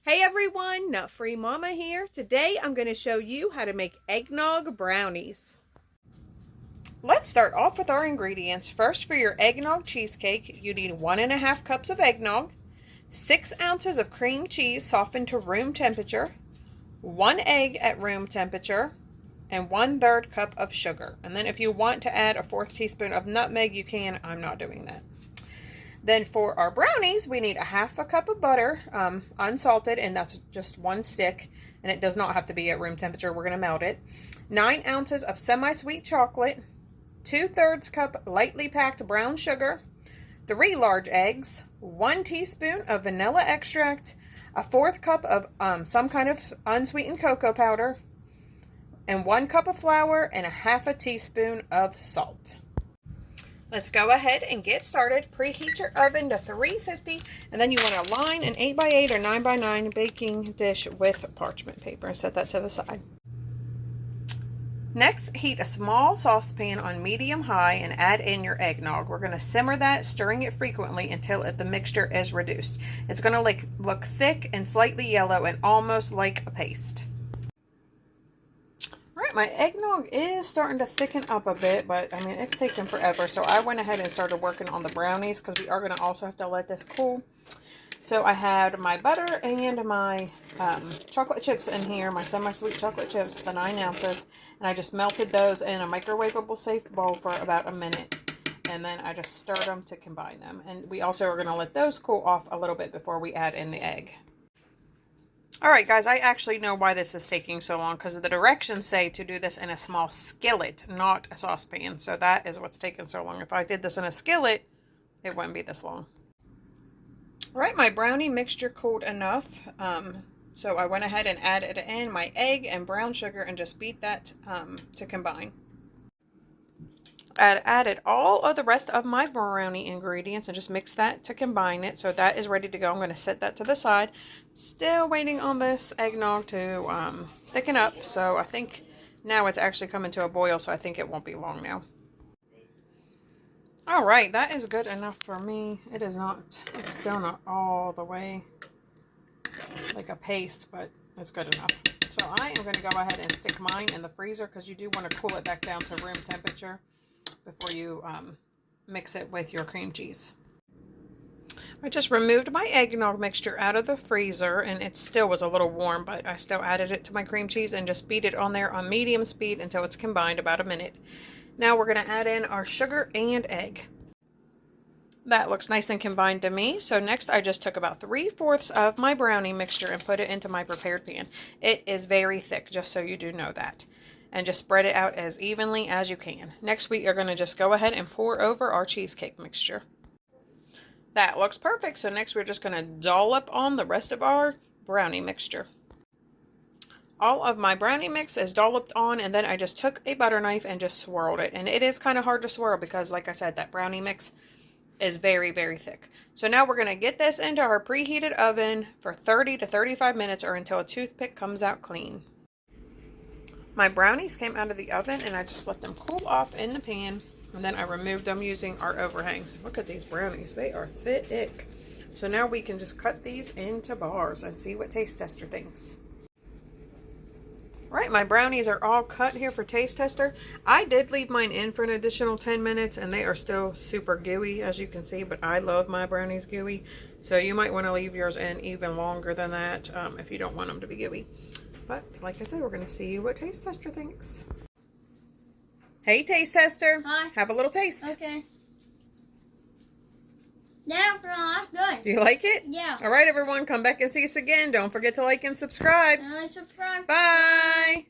Hey everyone, Nut Free Mama here. Today I'm going to show you how to make eggnog brownies. Let's start off with our ingredients. First, for your eggnog cheesecake, you need 1.5 cups of eggnog, 6 ounces of cream cheese softened to room temperature, 1 egg at room temperature, and 1/3 cup of sugar. And then if you want to add a 1/4 teaspoon of nutmeg, you can. I'm not doing that. Then for our brownies, we need 1/2 cup of butter, unsalted, and that's just 1 stick, and it does not have to be at room temperature. We're going to melt it. 9 ounces of semi-sweet chocolate, 2/3 cup lightly packed brown sugar, 3 large eggs, 1 teaspoon of vanilla extract, a 1/4 cup of some kind of unsweetened cocoa powder, and 1 cup of flour, and 1/2 teaspoon of salt. Let's go ahead and get started. Preheat your oven to 350, and then you want to line an 8x8 or 9x9 baking dish with parchment paper and set that to the side. Next, heat a small saucepan on medium-high and add in your eggnog. We're going to simmer that, stirring it frequently until the mixture is reduced. It's going to look thick and slightly yellow and almost like a paste. Alright, my eggnog is starting to thicken up a bit, but I mean, it's taken forever. So I went ahead and started working on the brownies because we are going to also have to let this cool. So I had my butter and my chocolate chips in here, my semi-sweet chocolate chips, the 9 ounces. And I just melted those in a microwavable safe bowl for about a minute. And then I just stirred them to combine them. And we also are going to let those cool off a little bit before we add in the egg. Alright guys, I actually know why this is taking so long, because the directions say to do this in a small skillet, not a saucepan. So that is what's taking so long. If I did this in a skillet, it wouldn't be this long. Alright, my brownie mixture cooled enough. So I went ahead and added in my egg and brown sugar and just beat that to combine. I added all of the rest of my brownie ingredients and just mixed that to combine it. So that is ready to go. I'm going to set that to the side. Still waiting on this eggnog to thicken up. So I think now it's actually coming to a boil, so I think it won't be long now. Alright, that is good enough for me. It is not, it's still not all the way like a paste, but it's good enough. So I am going to go ahead and stick mine in the freezer because you do want to cool it back down to room temperature before you mix it with your cream cheese. I just removed my eggnog mixture out of the freezer, and it still was a little warm, but I still added it to my cream cheese and just beat it on there on medium speed until it's combined, about a minute. Now we're going to add in our sugar and egg. That looks nice and combined to me. So next I just took about 3/4 of my brownie mixture and put it into my prepared pan. It is very thick, just so you do know that. And just spread it out as evenly as you can. Next we are going to just go ahead and pour over our cheesecake mixture. That looks perfect. So next we're just going to dollop on the rest of our brownie mixture. All of my brownie mix is dolloped on, and then I just took a butter knife and just swirled it. And it is kind of hard to swirl because, like I said, that brownie mix is very, very thick. So now we're going to get this into our preheated oven for 30 to 35 minutes or until a toothpick comes out clean. My brownies came out of the oven and I just let them cool off in the pan, and then I removed them using our overhangs. Look at these brownies, they are thick. So now we can just cut these into bars and see what Taste Tester thinks. Right, my brownies are all cut here for Taste Tester. I did leave mine in for an additional 10 minutes and they are still super gooey, as you can see, but I love my brownies gooey. So you might want to leave yours in even longer than that if you don't want them to be gooey. But like I said, we're going to see what Taste Tester thinks. Hey, Taste Tester. Hi. Have a little taste. Okay. Yeah, that's good. Do you like it? Yeah. All right, everyone. Come back and see us again. Don't forget to like and subscribe. Subscribe. Bye.